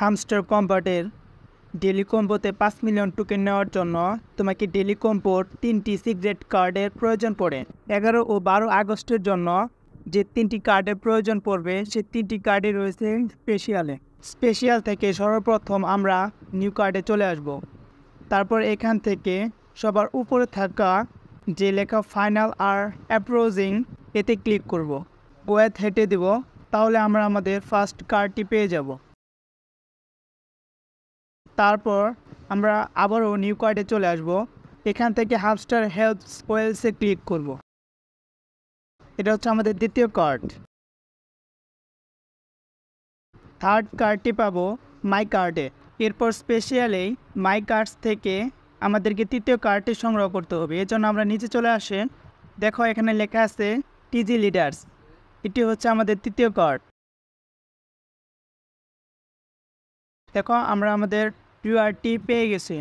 Hamster কম্বোটের daily কম্বোতে 5 million token নেওয়ার জন্য তোমাকে ডেলি কম্বোর 3টি সিক্রেট কার্ডের প্রয়োজন পড়ে। 11 ও 12 আগস্টের জন্য যে 3টি কার্ডের প্রয়োজন পড়বে সেই 3টি কার্ডই রয়েছে স্পেশাল থেকে সর্বপ্রথম আমরা নিউ কার্ডে চলে আসব। তারপর এখান থেকে সবার উপরে থাকা যে লেখা ফাইনাল আর অ্যাপ্রোচিং এতে ক্লিক করব। গোয়াত হেঁটে দেব, তাহলে আমরা আমাদের ফার্স্ট কার্ডটি পেয়ে যাব। তারপর আমরা আবারও নিউ কার্ডে চলে আসব। এখান থেকে হামস্টার হেলথ ওয়েলসে ক্লিক করব। এটা হচ্ছে আমাদের দ্বিতীয় কার্ড। থার্ড কার্ডটি পাবো মাই কার্ডে। এরপর স্পেশালি মাই কার্ডস থেকে আমাদেরকে তৃতীয় কার্ডটি সংগ্রহ করতে হবে। এর জন্য আমরা নিচে চলে আসে, দেখো এখানে লেখা আছে টিজি লিডার্স। এটি হচ্ছে আমাদের তৃতীয় কার্ড। দেখো আমরা আমাদের রিওয়ার্ডটি পেয়ে গেছি।